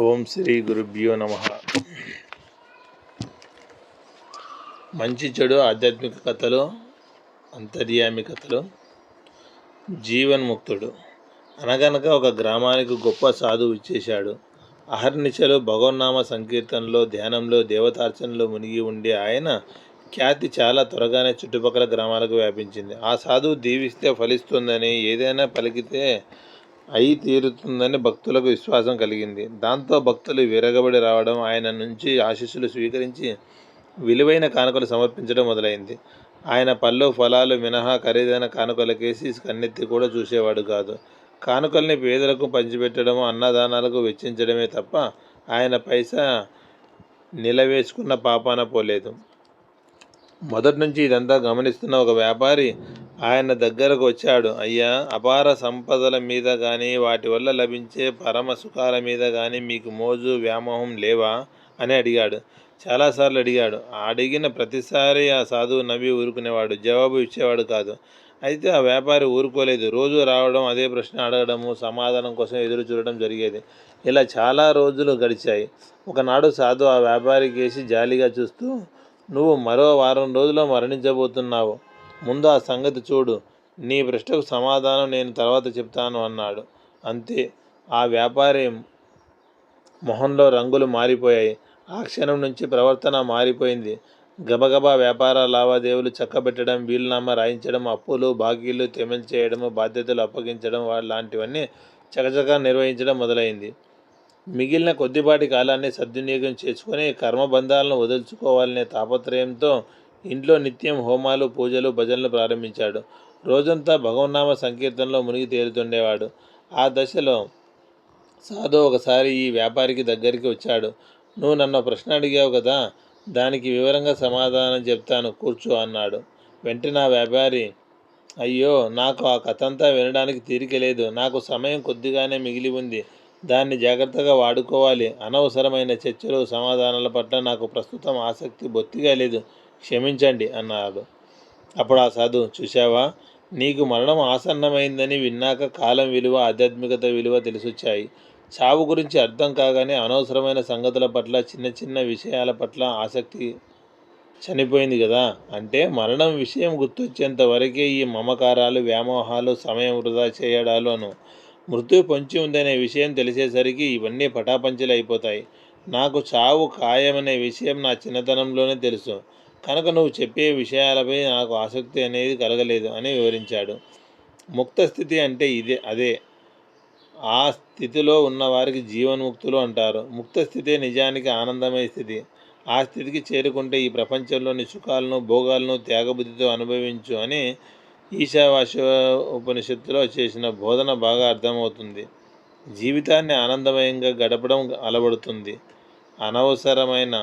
ఓం శ్రీ గురుభ్యో నమః. మంచి చెడు ఆధ్యాత్మిక కథలు, అంతర్యామి కథలు. జీవన్ముక్తుడు. అనగనక ఒక గ్రామానికి గొప్ప సాధువు ఇచ్చేశాడు. అహర్నిశలు భగవన్నామ సంకీర్తనలో, ధ్యానంలో, దేవతార్చనలో మునిగి ఉండే ఆయన ఖ్యాతి చాలా త్వరగానే చుట్టుపక్కల గ్రామాలకు వ్యాపించింది. ఆ సాధువు దీవిస్తే ఫలిస్తుందని, ఏదైనా పలికితే అయి తీరుతుందని భక్తులకు విశ్వాసం కలిగింది. దాంతో భక్తులు విరగబడి రావడం, ఆయన నుంచి ఆశీస్సులు స్వీకరించి విలువైన కానుకలు సమర్పించడం మొదలైంది. ఆయన పళ్ళు ఫలాలు మినహా ఖరీదైన కానుకలకేసి కన్నెత్తి కూడా చూసేవాడు కాదు. కానుకల్ని పేదలకు పంచిపెట్టడం, అన్నదానాలకు వెచ్చించడమే తప్ప ఆయన పైసా నిలవేసుకున్న పాపాన పోలేదు. మొదటి నుంచి ఇదంతా గమనిస్తున్న ఒక వ్యాపారి ఆయన దగ్గరకు వచ్చాడు. అయ్యా, అపార సంపదల మీద కానీ, వాటి వల్ల లభించే పరమ సుఖాల మీద కానీ మీకు మోజు వ్యామోహం లేవా అని అడిగాడు. చాలాసార్లు అడిగాడు. అడిగిన ప్రతిసారి ఆ సాధువు నవ్వి ఊరుకునేవాడు, జవాబు ఇచ్చేవాడు కాదు. అయితే ఆ వ్యాపారి ఊరుకోలేదు. రోజు రావడం, అదే ప్రశ్న అడగడము, సమాధానం కోసం ఎదురు చూడడం జరిగేది. ఇలా చాలా రోజులు గడిచాయి. ఒకనాడు సాధువు ఆ వ్యాపారికి వేసి జాలిగా చూస్తూ, నువ్వు మరో వారం రోజుల్లో మరణించబోతున్నావు. ముందు ఆ సంగతి చూడు. నీ ప్రశ్నకు సమాధానం నేను తర్వాత చెప్తాను అన్నాడు. అంతే. ఆ వ్యాపారి మొహంలో రంగులు మారిపోయాయి. ఆ క్షణం నుంచి ప్రవర్తన మారిపోయింది. గబగబా వ్యాపార లావాదేవీలు చక్కబెట్టడం, వీలునామా రాయించడం, అప్పులు బాకీలు తెమిల్చేయడము, బాధ్యతలు అప్పగించడం లాంటివన్నీ చకచకా నిర్వహించడం మొదలైంది. మిగిలిన కొద్దిపాటి కాలాన్ని సద్వినియోగం చేసుకొని కర్మబంధాలను వదులుచుకోవాలనే తాపత్రయంతో ఇంట్లో నిత్యం హోమాలు, పూజలు, భజనలు ప్రారంభించాడు. రోజంతా భగవన్నామ సంకీర్తనలో మునిగి తేలుతుండేవాడు. ఆ దశలో సాధువు ఒకసారి ఈ వ్యాపారికి దగ్గరికి వచ్చాడు. నువ్వు నన్ను ప్రశ్న అడిగావు కదా, దానికి వివరంగా సమాధానం చెప్తాను, కూర్చో అన్నాడు. వెంటనే ఆ వ్యాపారి, అయ్యో, నాకు ఆ కథంతా వినడానికి తీరిక లేదు. నాకు సమయం కొద్దిగానే మిగిలి ఉంది. దాన్ని జాగ్రత్తగా వాడుకోవాలి. అనవసరమైన చర్చలు, సమాధానాల పట్ల నాకు ప్రస్తుతం ఆసక్తి బొత్తిగా లేదు. క్షమించండి అన్నాడు. అప్పుడు ఆ సాధువు, చూశావా, నీకు మరణం ఆసన్నమైందని విన్నాక కాలం విలువ, ఆధ్యాత్మికత విలువ తెలిసొచ్చాయి. చావు గురించి అర్థం కాగానే అనవసరమైన సంగతుల పట్ల, చిన్న చిన్న విషయాల పట్ల ఆసక్తి చనిపోయింది కదా. అంటే మరణం విషయం గుర్తొచ్చేంత వరకే ఈ మమకారాలు, వ్యామోహాలు, సమయం వృధా చేయడాలు అను. మృత్యు పొంచి ఉందనే విషయం తెలిసేసరికి ఇవన్నీ పటాపంచలు అయిపోతాయి. నాకు చావు ఖాయమనే విషయం నా చిన్నతనంలోనే తెలుసు. కనుక నువ్వు చెప్పే విషయాలపై నాకు ఆసక్తి అనేది కలగలేదు అని వివరించాడు. ముక్త స్థితి అంటే అదే. ఆ స్థితిలో ఉన్నవారికి జీవన్ముక్తులు అంటారు. ముక్త స్థితే నిజానికి ఆనందమయ స్థితి. ఆ స్థితికి చేరుకుంటే ఈ ప్రపంచంలోని సుఖాలను, భోగాలను త్యాగబుద్ధితో అనుభవించు అని ఈశావాస్య ఉపనిషత్తులో చేసిన బోధన బాగా అర్థమవుతుంది. జీవితాన్ని ఆనందమయంగా గడపడం అలవడుతుంది. అనవసరమైన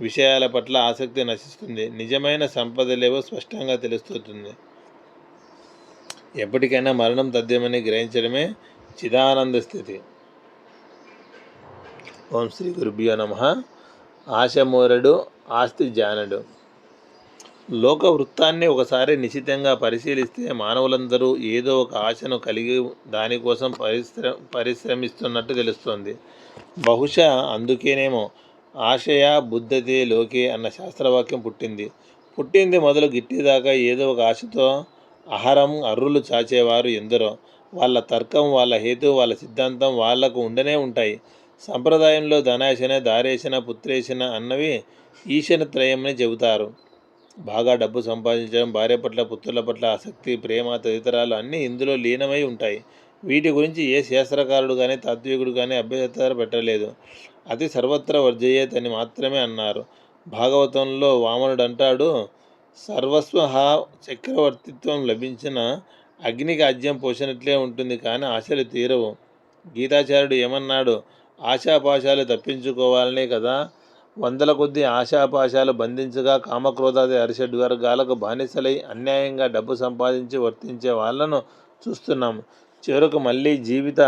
విషయాల పట్ల ఆసక్తి నశిస్తుంది. నిజమైన సంపదలేవో స్పష్టంగా తెలుస్తుంది. ఎప్పటికైనా మరణం తథ్యమని గ్రహించడమే చిదానంద స్థితి. ఓం శ్రీ గురుభ్యో నమః. ఆశమూరడు, ఆస్తి జానడు. లోక వృత్తాన్ని ఒకసారి నిశితంగా పరిశీలిస్తే మానవులందరూ ఏదో ఒక ఆశను కలిగి దానికోసం పరిశ్రమిస్తున్నట్టు తెలుస్తోంది. బహుశా అందుకేనేమో ఆశయా బుద్ధతే లోకే అన్న శాస్త్రవాక్యం పుట్టింది మొదలు గిట్టిదాకా ఏదో ఒక ఆశతో అహరం అర్రులు చాచేవారు ఎందరో. వాళ్ళ తర్కం, వాళ్ళ హేతు, వాళ్ళ సిద్ధాంతం వాళ్లకు ఉండనే ఉంటాయి. సంప్రదాయంలో ధనాశన, దారేశన, పుత్రేశన అన్నవి ఈశనత్రయమని చెబుతారు. బాగా డబ్బు సంపాదించడం, భార్య పట్ల, పుత్రుల పట్ల ఆసక్తి, ప్రేమ తదితరాలు అన్నీ ఇందులో లీనమై ఉంటాయి. వీటి గురించి ఏ శాస్త్రకారుడు కానీ, తాత్వికుడు కానీ అభ్యంతర పెట్టలేదు. అతి సర్వత్ర వర్జయేత్ అని మాత్రమే అన్నారు. భాగవతంలో వామనుడు అంటాడు, సర్వస్వ చక్రవర్తిత్వం లభించిన అగ్నికి ఆజ్యం పోసినట్లే ఉంటుంది, కానీ ఆశలు తీరవు. గీతాచార్యుడు ఏమన్నాడు, ఆశాపాశాలు తప్పించుకోవాలనే కదా వందల కొద్ది ఆశాపాశాలు బంధించగా కామక్రోధాది అరిషడ్వర్గాలకు బానిసలై అన్యాయంగా డబ్బు సంపాదించి వర్తించే వాళ్లను చూస్తున్నాం. చివరకు మళ్ళీ జీవిత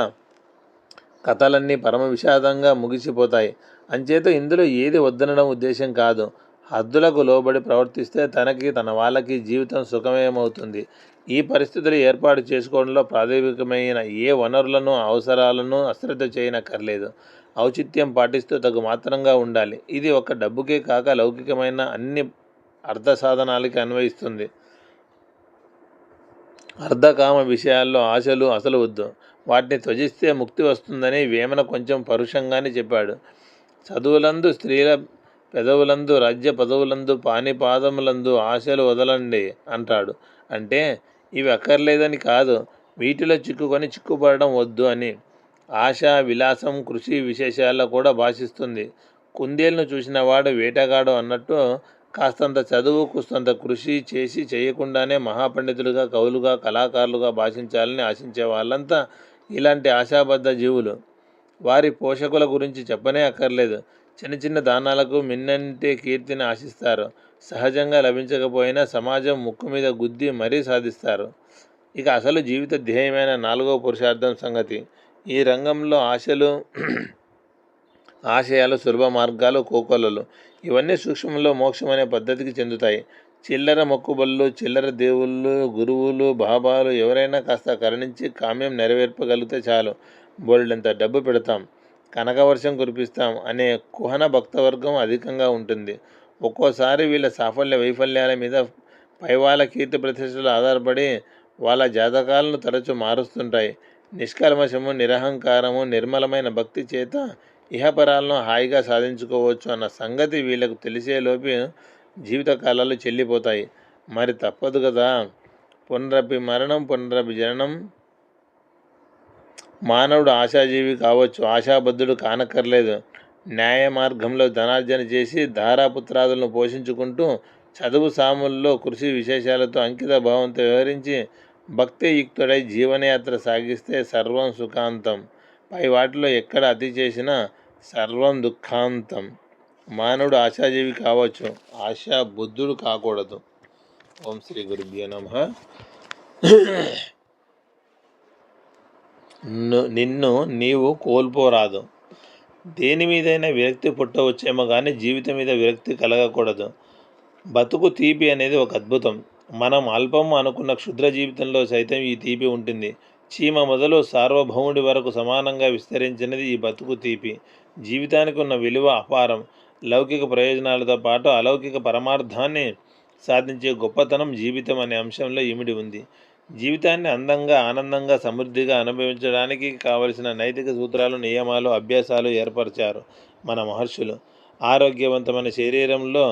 కథలన్నీ పరమ విషాదంగా ముగిసిపోతాయి. అంచేత ఇందులో ఏది వద్దనడం ఉద్దేశం కాదు. హద్దులకు లోబడి ప్రవర్తిస్తే తనకి, తన వాళ్ళకి జీవితం సుఖమయమవుతుంది. ఈ పరిస్థితులు ఏర్పాటు చేసుకోవడంలో ప్రాథమికమైన ఏ వనరులను, అవసరాలను అశ్రద్ధ చేయనక్కర్లేదు. ఔచిత్యం పాటిస్తూ తగు మాత్రంగా ఉండాలి. ఇది ఒక డబ్బుకే కాక లౌకికమైన అన్ని అర్థ సాధనాలకి అన్వయిస్తుంది. అర్ధకామ విషయాల్లో ఆశలు అసలు వద్దు. వాటిని త్యజిస్తే ముక్తి వస్తుందని వేమన కొంచెం పరుషంగానే చెప్పాడు. చదువులందు స్త్రీల పెదవులందు రాజ్య పదవులందు పానిపాదములందు ఆశలు వదలండి అంటాడు. అంటే ఇవి అక్కర్లేదని కాదు, వీటిలో చిక్కుకొని చిక్కుపడడం వద్దు అని. ఆశ విలాసం కృషి విశేషాల్లో కూడా భాషిస్తుంది. కుందేలును చూసినవాడు వేటగాడు అన్నట్టు కాస్తంత చదువు కుస్తంత కృషి చేసి చేయకుండానే మహాపండితులుగా కవులుగా కళాకారులుగా భాషించాలని ఆశించే వాళ్ళంతా ఇలాంటి ఆశాబద్ధ జీవులు. వారి పోషకుల గురించి చెప్పనే అక్కర్లేదు. చిన్న చిన్న దానాలకు మిన్నంటే కీర్తిని ఆశిస్తారు. సహజంగా లభించకపోయినా సమాజం ముక్కు మీద గుద్ది మరీ సాధిస్తారు. ఇక అసలు జీవిత ధ్యేయమైన 4వ పురుషార్థం సంగతి. ఈ రంగంలో ఆశయాలు సులభ మార్గాలు కోకొల్లలు. ఇవన్నీ సూక్ష్మంలో మోక్షం అనే పద్ధతికి చెందుతాయి. చిల్లర మొక్కుబళ్ళు చిల్లర దేవుళ్ళు గురువులు బాబాలు ఎవరైనా కాస్త కరుణించి కామ్యం నెరవేర్పగలిగితే చాలు, బోల్డంత డబ్బు పెడతాం, కనకవర్షం కురిపిస్తాం అనే కుహన భక్తవర్గం అధికంగా ఉంటుంది. ఒక్కోసారి వీళ్ళ సాఫల్య వైఫల్యాల మీద పైవాళ్ళ కీర్తి ప్రతిష్టలు ఆధారపడి వాళ్ళ జాతకాలను తరచూ మారుస్తుంటాయి. నిష్కల్మషము నిరహంకారము నిర్మలమైన భక్తి చేత ఇహపరాలను హాయిగా సాధించుకోవచ్చు అన్న సంగతి వీళ్ళకు తెలిసేలోపు జీవితకాలాలు చెల్లిపోతాయి. మరి తప్పదు కదా. పునరపి మరణం పునరపి జననం. మానవుడు ఆశాజీవి కావచ్చు, ఆశాబద్ధుడు కానక్కర్లేదు. న్యాయ మార్గంలో ధనార్జన చేసి ధారాపుత్రాదులను పోషించుకుంటూ చదువు సాముల్లో కృషి విశేషాలతో అంకిత భావంతో వ్యవహరించి భక్తియుక్తుడై జీవనయాత్ర సాగిస్తే సర్వం సుఖాంతం. పై వాటిలో ఎక్కడ అతి చేసినా సర్వం దుఃఖాంతం. మానవుడు ఆశాజీవి కావచ్చు, ఆశాబుద్ధుడు కాకూడదు. ఓం శ్రీ గురుభ్యో నమః. నిన్ను నీవు కోల్పోరాదు. దేని మీదైనా విరక్తి పుట్టవచ్చేమో కానీ జీవితం మీద విరక్తి కలగకూడదు. బతుకు తీపి అనేది ఒక అద్భుతం. మనం అల్పం అనుకున్న క్షుద్ర జీవితంలో సైతం ఈ తీపి ఉంటుంది. చీమ మొదలు సార్వభౌముడి వరకు సమానంగా విస్తరించినది ఈ బతుకు తీపి. జీవితానికి ఉన్న విలువ అపారం. లౌకిక ప్రయోజనాలతో పాటు అలౌకిక పరమార్థాన్ని సాధించే గొప్పతనం జీవితం అనే అంశంలో ఇమిడి ఉంది. జీవితాన్ని అందంగా ఆనందంగా సమృద్ధిగా అనుభవించడానికి కావలసిన నైతిక సూత్రాలు నియమాలు అభ్యాసాలు ఏర్పరిచారు మన మహర్షులు. ఆరోగ్యవంతమైన శరీరంలో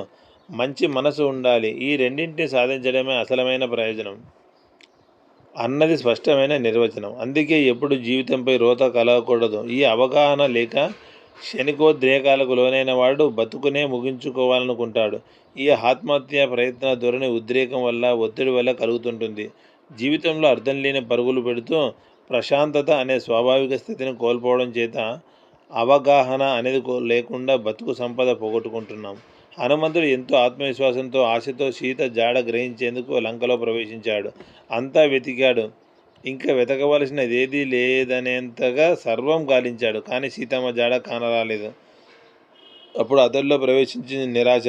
మంచి మనసు ఉండాలి. ఈ రెండింటిని సాధించడమే అసలమైన ప్రయోజనం అన్నది స్పష్టమైన నిర్వచనం. అందుకే ఎప్పుడు జీవితంపై రోత కలగకూడదు. ఈ అవగాహన లేక క్షణికోద్రేకాలకు లోనైన వాడు బతుకునే ముగించుకోవాలనుకుంటాడు. ఈ ఆత్మహత్య ప్రయత్న ధోరణి ఉద్రేకం వల్ల ఒత్తిడి వల్ల కలుగుతుంటుంది. జీవితంలో అర్థం లేని పరుగులు పెడుతూ ప్రశాంతత అనే స్వాభావిక స్థితిని కోల్పోవడం చేత అవగాహన అనేది లేకుండా బతుకు సంపద పోగొట్టుకుంటున్నాం. హనుమంతుడు ఎంతో ఆత్మవిశ్వాసంతో ఆశతో సీత జాడ గ్రహించేందుకు లంకలో ప్రవేశించాడు. అంతా వెతికాడు, ఇంకా వెతకవలసినదేదీ లేదనేంతగా సర్వం గాలించాడు. కానీ సీతమ్మ జాడ కానరాలేదు. అప్పుడు అతడిలో ప్రవేశించింది నిరాశ,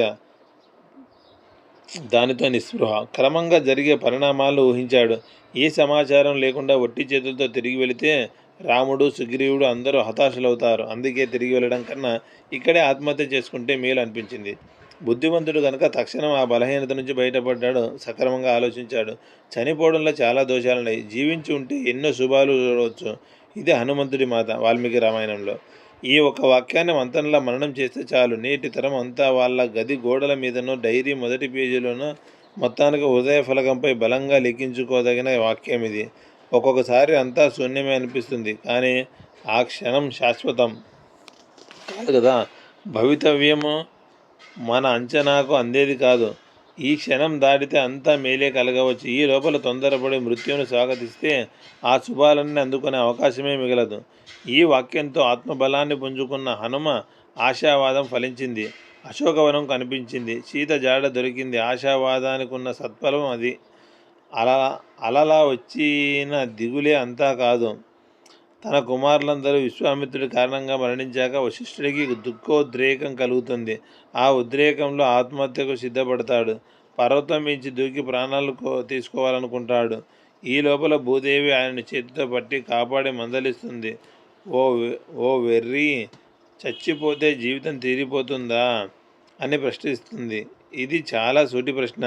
దానితో నిస్పృహ. క్రమంగా జరిగే పరిణామాలను ఊహించాడు. ఏ సమాచారం లేకుండా ఒట్టి చేతులతో తిరిగి వెళితే రాముడు సుగ్రీవుడు అందరూ హతాశులవుతారు. అందుకే తిరిగి వెళ్ళడం కన్నా ఇక్కడే ఆత్మహత్య చేసుకుంటే మేలు అనిపించింది. బుద్ధిమంతుడు కనుక తక్షణం ఆ బలహీనత నుంచి బయటపడ్డాడు. సక్రమంగా ఆలోచించాడు. చనిపోవడంలో చాలా దోషాలున్నాయి, జీవించి ఉంటే ఎన్నో శుభాలు చూడవచ్చు. ఇది హనుమంతుడి మాట వాల్మీకి రామాయణంలో. ఈ ఒక వాక్యాన్ని మంత్రంలా మననం చేస్తే చాలు. నేటి తరం అంతా వాళ్ళ గది గోడల మీదనో డైరీ మొదటి పేజీలోనో మొత్తానికి హృదయ ఫలకంపై బలంగా లిఖించుకోదగిన వాక్యం ఇది. ఒక్కొక్కసారి అంతా శూన్యమే అనిపిస్తుంది, కానీ ఆ క్షణం శాశ్వతం కాదు కదా. భవితవ్యము మన అంచనాకు అందేది కాదు. ఈ క్షణం దాటితే అంతా మేలే కలగవచ్చు. ఈ లోపల తొందరపడి మృత్యువును స్వాగతిస్తే ఆ శుభాలన్నీ అందుకునే అవకాశమే మిగలదు. ఈ వాక్యంతో ఆత్మబలాన్ని పుంజుకున్న హనుమ ఆశావాదం ఫలించింది. అశోకవనం కనిపించింది. సీత జాడ దొరికింది. ఆశావాదానికి ఉన్న సత్ఫలం అది. అలలా వచ్చిన దిగులే అంతా కాదు. తన కుమారులందరూ విశ్వామిత్రుడి కారణంగా మరణించాక వశిష్ఠుడికి దుఃఖోద్రేకం కలుగుతుంది. ఆ ఉద్రేకంలో ఆత్మహత్యకు సిద్ధపడతాడు. పర్వతం మించి దూకి ప్రాణాలు తీసుకోవాలనుకుంటాడు. ఈ లోపల భూదేవి ఆయనను చేతితో పట్టి కాపాడి మందలిస్తుంది. ఓ వెర్రి, చచ్చిపోతే జీవితం తీరిపోతుందా అని ప్రశ్నిస్తుంది. ఇది చాలా సూటి ప్రశ్న.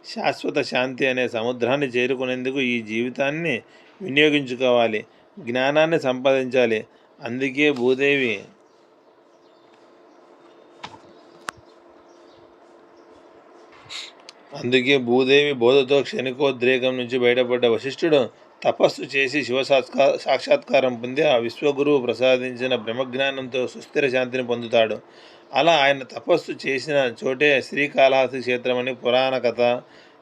శాశ్వత శాంతి అనే సముద్రాన్ని చేరుకునేందుకు ఈ జీవితాన్ని వినియోగించుకోవాలి, జ్ఞానాన్ని సంపాదించాలి. అందుకే భూదేవి బోధతో క్షణికోద్రేకం నుంచి బయటపడ్డ వశిష్ఠుడు తపస్సు చేసి సాక్షాత్కారం పొంది ఆ విశ్వగురువు ప్రసాదించిన బ్రహ్మజ్ఞానంతో సుస్థిర శాంతిని పొందుతాడు. అలా ఆయన తపస్సు చేసిన చోటే శ్రీకాళహస్తి క్షేత్రమని పురాణ కథ.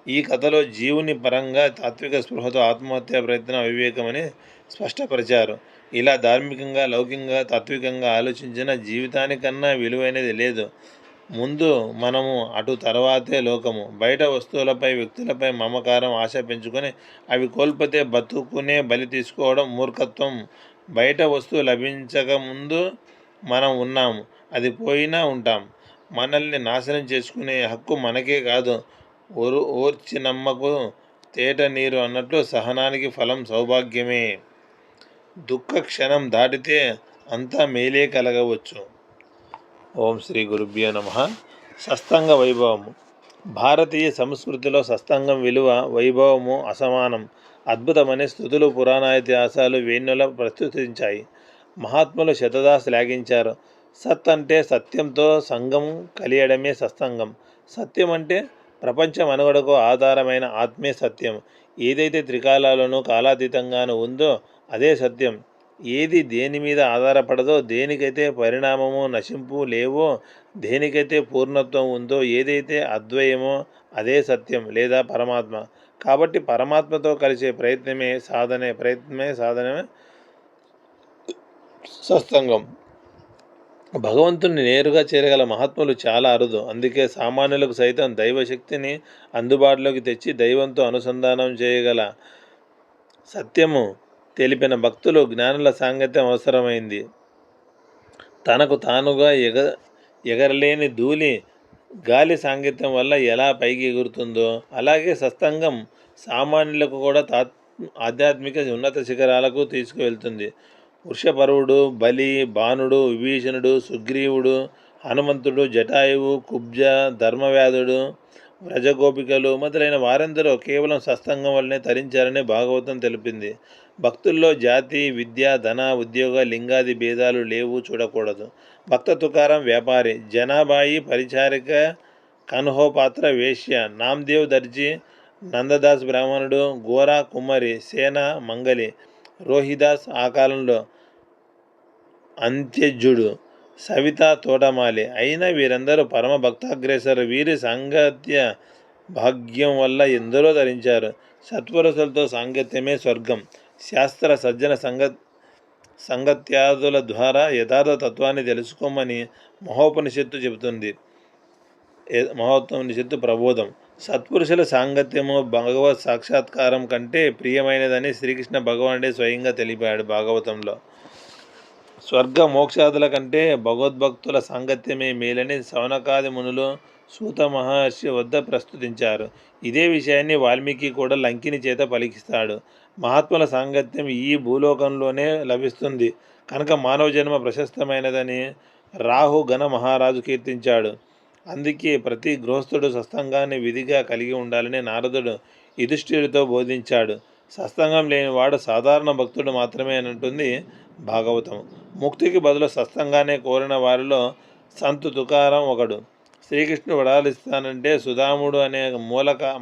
ఈ కథలో జీవుని పరంగా తాత్విక స్పృహతో ఆత్మహత్యా ప్రయత్నం అవివేకమని స్పష్టపరిచారు. ఇలా ధార్మికంగా, లౌకికంగా, తాత్వికంగా ఆలోచించిన జీవితానికన్నా విలువైనది లేదు. ముందు మనము, అటు తర్వాతే లోకము. బయట వస్తువులపై, వ్యక్తులపై మమకారం, ఆశ పెంచుకొని అవి కోల్పోతే బతుకునే బలి తీసుకోవడం మూర్ఖత్వం. బయట వస్తువు లభించకముందు మనం ఉన్నాము, అది పోయినా ఉంటాం. మనల్ని నాశనం చేసుకునే హక్కు మనకే కాదు. ఓర్చినమ్మకు తేట నీరు అన్నట్లు సహనానికి ఫలం సౌభాగ్యమే. దుఃఖ క్షణం దాటితే అంతా మేలే కలగవచ్చు. ఓం శ్రీ గురుభ్యో నమః. సత్సంగ వైభవము. భారతీయ సంస్కృతిలో సత్సంగం విలువ, వైభవము అసమానం, అద్భుతమని స్థుతులు, పురాణాయితిహాసాలు వేణుల ప్రస్తుతించాయి. మహాత్ములు శతదా శ్లాఘించారు. సత్ అంటే సత్యంతో సంగం కలియడమే సత్సంగం. సత్యం అంటే ప్రపంచ మనుగడకు ఆధారమైన ఆత్మే సత్యం. ఏదైతే త్రికాలాలను కాలాతీతంగానూ ఉందో అదే సత్యం. ఏది దేని మీద ఆధారపడదో, దేనికైతే పరిణామము, నశింపు లేవో, దేనికైతే పూర్ణత్వం ఉందో, ఏదైతే అద్వయమో అదే సత్యం లేదా పరమాత్మ. కాబట్టి పరమాత్మతో కలిసే ప్రయత్నమే సాధనమే సత్సంగం. భగవంతుని నేరుగా చేరగల మహాత్ములు చాలా అరుదు. అందుకే సామాన్యులకు సైతం దైవశక్తిని అందుబాటులోకి తెచ్చి దైవంతో అనుసంధానం చేయగల సత్యము తెలిపిన భక్తులు, జ్ఞానుల సాంగత్యం అవసరమైంది. తనకు తానుగా ఎగరలేని ధూళి గాలి సాంగత్యం వల్ల ఎలా పైకి ఎగురుతుందో, అలాగే సత్సంగం సామాన్యులకు కూడా ఆధ్యాత్మిక ఉన్నత శిఖరాలకు తీసుకువెళ్తుంది. వృషపర్వుడు, బలి, బాణుడు, విభీషణుడు, సుగ్రీవుడు, హనుమంతుడు, జటాయువు, కుబ్జ, ధర్మవ్యాధుడు, వ్రజగోపికలు మొదలైన వారందరూ కేవలం సత్సంగం వల్లనే తరించారని భాగవతం తెలిపింది. భక్తుల్లో జాతి, విద్య, ధన, ఉద్యోగ, లింగాది భేదాలు లేవు, చూడకూడదు. భక్త తుకారం వ్యాపారి, జనాబాయి పరిచారిక, కన్హోపాత్ర వేశ్య, నామ్దేవ్ దర్జీ, నందదాస్ బ్రాహ్మణుడు, గోరా కుమ్మరి, సేన మంగలి, రోహిదాస్ ఆ కాలంలో అంత్యజుడు, సవిత తోటమాలి. అయినా వీరందరూ పరమ భక్తాగ్రేసరు. వీరి సాంగత్య భాగ్యం వల్ల ఎందరో ధరించారు. సత్పురుషులతో సాంగత్యమే స్వర్గం. శాస్త్ర సజ్జన సంగత్యాదుల ద్వారా యథార్థ తత్వాన్ని తెలుసుకోమని మహోపనిషత్తు చెబుతుంది. మహోపనిషత్తు ప్రబోధం. సత్పురుషుల సాంగత్యము భగవత్ సాక్షాత్కారం కంటే ప్రియమైనదని శ్రీకృష్ణ భగవానుడే స్వయంగా తెలిపాడు భాగవతంలో. స్వర్గ మోక్షాదుల కంటే భగవద్భక్తుల సాంగత్యమే మేలని శౌనకాది మునులు సూత మహర్షి వద్ద ప్రస్తుతించారు. ఇదే విషయాన్ని వాల్మీకి కూడా లంకిని చేత పలికిస్తాడు. మహాత్ముల సాంగత్యం ఈ భూలోకంలోనే లభిస్తుంది కనుక మానవ జన్మ ప్రశస్తమైనదని రాహు గణ మహారాజు కీర్తించాడు. అందుకే ప్రతి గృహస్థుడు సత్సంగాన్ని విధిగా కలిగి ఉండాలని నారదుడు యుధిష్ఠిరుడితో బోధించాడు. సత్సంగం లేనివాడు సాధారణ భక్తుడు మాత్రమే అని అంటుంది భాగవతం. ముక్తికి బదులు సత్సంగానే కోరిన వారిలో సంతు తుకారం ఒకడు. శ్రీకృష్ణుడు వడాలిస్తానంటే సుధాముడు అనే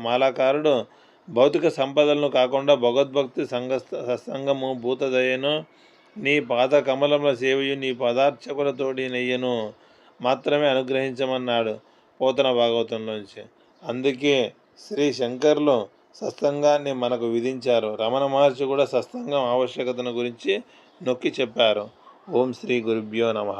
మాలాకారుడు భౌతిక సంపదలను కాకుండా భగవద్భక్తి సత్సంగము, భూతదయను, నీ పాద కమలముల సేవయు, నీ పదార్చకులతోడి నెయ్యను మాత్రమే అనుగ్రహించమన్నాడు పోతన భాగవతంలోంచి. అందుకే శ్రీ శంకర్లు సత్సంగాన్ని మనకు విధించారు. రమణ మహర్షి కూడా సత్సంగం ఆవశ్యకతను గురించి నొక్కి చెప్పారు. ఓం శ్రీ గురుభ్యో నమః.